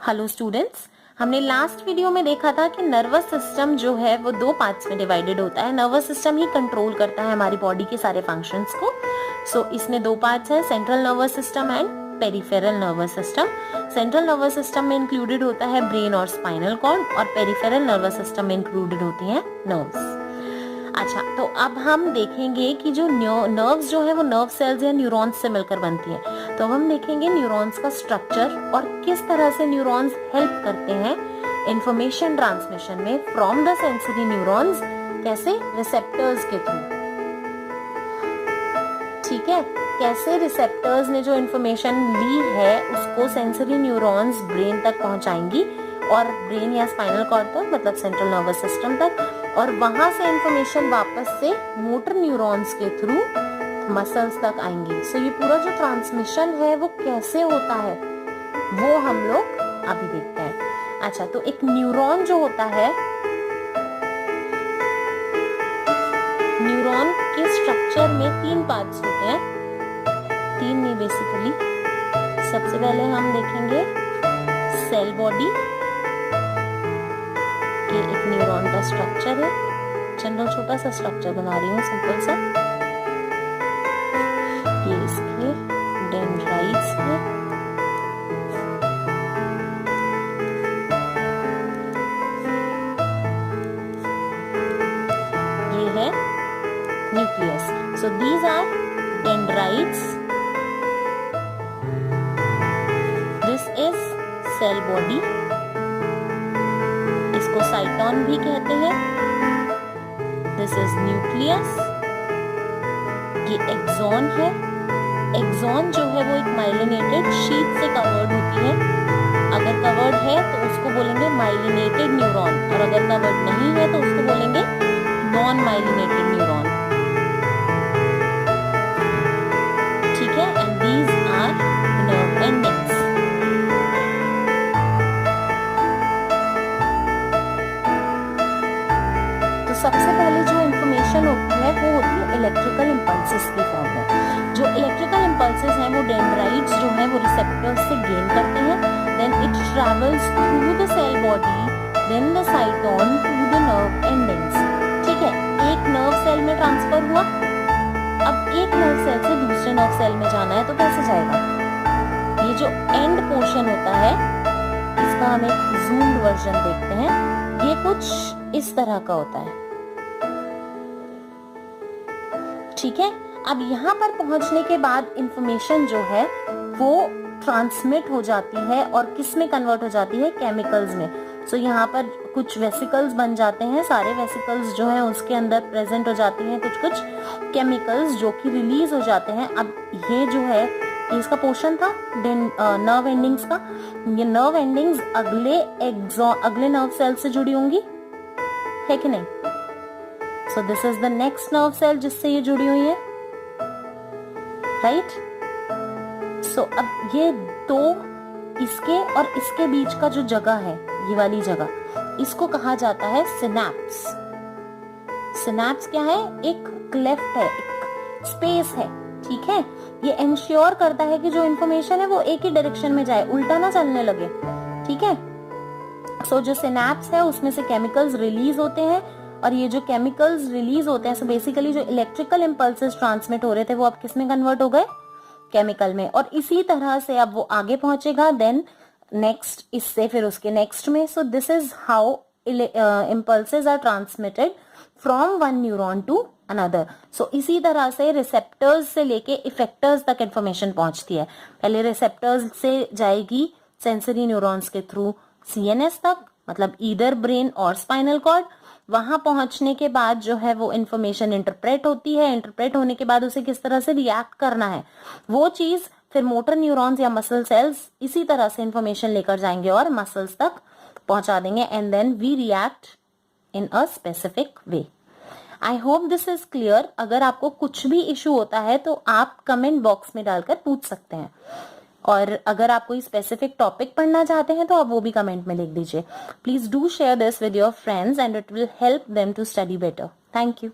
Hello students, हमने last video में देखा था कि नर्वस सिस्टम जो है वो दो पार्ट्स में डिवाइडेड होता है। नर्वस सिस्टम ही कंट्रोल करता है हमारी बॉडी के सारे फंक्शंस को। इसमें दो पार्ट्स हैं, central nervous system and peripheral nervous system. Central nervous system में इंक्लूडेड होता है ब्रेन और स्पाइनल कॉर्ड, और पेरिफेरल नर्वस सिस्टम में इंक्लूडेड होती हैं नर्व्स। अच्छा, तो अब हम देखेंगे कि जो नर्व्स जो है वो नर्व सेल्स या न्यूरॉन्स से मिलकर बनती है। तो अब हम देखेंगे न्यूरॉन्स का स्ट्रक्चर और किस तरह से न्यूरॉन्स हेल्प करते हैं इंफॉर्मेशन ट्रांसमिशन में फ्रॉम द सेंसरी न्यूरॉन्स, कैसे रिसेप्टर्स के थ्रू। ठीक है, कैसे रिसेप्टर्स ने जो इंफॉर्मेशन ली है उसको सेंसरी न्यूरॉन्स ब्रेन तक पहुंचाएंगी, और ब्रेन या स्पाइनल कॉर्ड तक, मतलब सेंट्रल नर्वस सिस्टम तक, और वहां से इंफॉर्मेशन वापस से मोटर न्यूरॉन्स के थ्रू मसल्स तक आएंगी। ये पूरा जो ट्रांसमिशन है वो कैसे होता है वो हम लोग अभी देखते हैं। अच्छा, तो एक न्यूरॉन जो होता है, न्यूरॉन के स्ट्रक्चर में तीन पार्ट्स होते हैं, तीन नहीं बेसिकली। सबसे पहले हम देखेंगे सेल बॉडी, ये एक न्यूरॉन का स्ट्रक्चर है। जनरल छोटा सा स्ट्रक्चर बना रही हूँ, सिंपल सा। ये इसके डेंड्राइट्स है, ये है nucleus. So these are dendrites, this is cell body, इसको साइटोन भी कहते हैं। दिस इज न्यूक्लियस, ये एक्सॉन है। एक्सॉन जो है वो एक माइलिनेटेड शीट से कवर्ड होती है। अगर कवर्ड है तो उसको बोलेंगे माइलिनेटेड न्यूरॉन, और अगर कवर्ड नहीं है तो उसको बोलेंगे नॉन माइलिनेटेड न्यूरॉन। ठीक है, and these are nerve endings. सबसे पहले जो इंफॉर्मेशन होती है वो होती है इलेक्ट्रिकल इंपल्सेस की फॉर्म में। जो इलेक्ट्रिकल इंपल्सेस हैं वो डेंड्राइट्स जो है वो रिसेप्टर्स से गेन करते हैं, then it travels through the cell body, then the cyton to the nerve endings. ठीक है, एक नर्व सेल में ट्रांसफर हुआ, अब एक नर्व सेल से दूसरे नर्व सेल में जाना है तो कैसे जाएगा। ये जो एंड पोर्शन होता है, इसका हम एक जूम्ड वर्जन देखते हैं। ये कुछ इस तरह का होता है। ठीक है, अब यहाँ पर पहुंचने के बाद इंफॉर्मेशन जो है वो ट्रांसमिट हो जाती है, और किस में कन्वर्ट हो जाती है, केमिकल्स में। यहाँ पर कुछ वेसिकल्स बन जाते हैं, सारे वेसिकल्स जो है उसके अंदर प्रेजेंट हो जाती हैं कुछ कुछ केमिकल्स जो कि रिलीज हो जाते हैं। अब ये जो है इसका पोर्शन था नर्व एंडिंग्स का। ये नर्व एंडिंग्स अगले नर्व सेल से जुड़ी होंगी, है कि नहीं। So this is the next nerve cell जिससे ये जुड़ी हुई है, right? So अब ये दो, इसके और इसके बीच का जो जगह है, ये वाली जगह, इसको कहा जाता है सिनैप्स। सिनैप्स क्या है, एक क्लेफ्ट है, एक स्पेस है। ठीक है, ये इंश्योर करता है कि जो इंफॉर्मेशन है वो एक ही डायरेक्शन में जाए, उल्टा ना चलने लगे। ठीक है, जो सिनैप्स है उसमें से केमिकल्स रिलीज होते हैं, और ये जो केमिकल्स रिलीज होते हैं, बेसिकली जो इलेक्ट्रिकल इंपल्सेस ट्रांसमिट हो रहे थे वो अब किस में कन्वर्ट हो गए, केमिकल में। और इसी तरह से अब वो आगे पहुंचेगा, देन नेक्स्ट, इससे फिर उसके नेक्स्ट में। This is how impulses are transmitted from one neuron to another. इसी तरह से रिसेप्टर्स से लेके इफेक्टर्स तक इंफॉर्मेशन पहुंचती है। पहले रिसेप्टर्स से जाएगी सेंसरी न्यूरॉन्स के थ्रू सीएनएस तक, मतलब ईदर ब्रेन और स्पाइनल कॉर्ड। वहां पहुंचने के बाद जो है वो इंफॉर्मेशन इंटरप्रेट होती है। इंटरप्रेट होने के बाद उसे किस तरह से रिएक्ट करना है वो चीज फिर मोटर न्यूरॉन्स या मसल सेल्स इसी तरह से इंफॉर्मेशन लेकर जाएंगे और मसल्स तक पहुंचा देंगे, and then we react in a specific way. I hope this is clear. अगर आपको कुछ भी इशू होता है तो आप कमेंट बॉक्स में डालकर पूछ सकते हैं, और अगर आप कोई स्पेसिफिक टॉपिक पढ़ना चाहते हैं तो आप वो भी कमेंट में लिख दीजिए। Please do share this with your friends and it will help them to study better. Thank you.